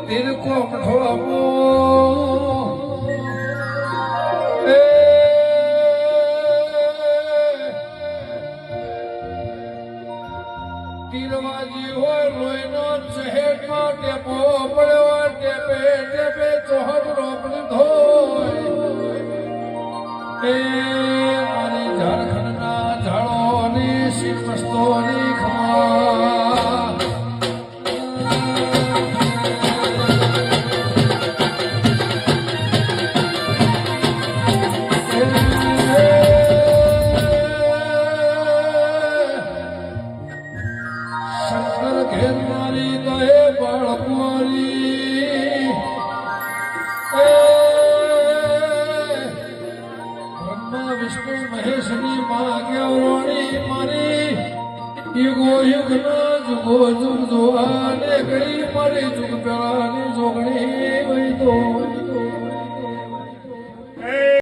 तिरको मठवामो तीरवाजी हो रोइनो चहेट नो टेपो पड़ो टेपे टेपे चोहट रोपन धोय ए मारी झारखंड ना झाड़ो नी शीत मस्तो नी खमा विष्णु महेशनी माग्यवरोणी मारी युगो युग ना जुगो जुग जोहाने गई मारी जुग प्यारानी जोगणी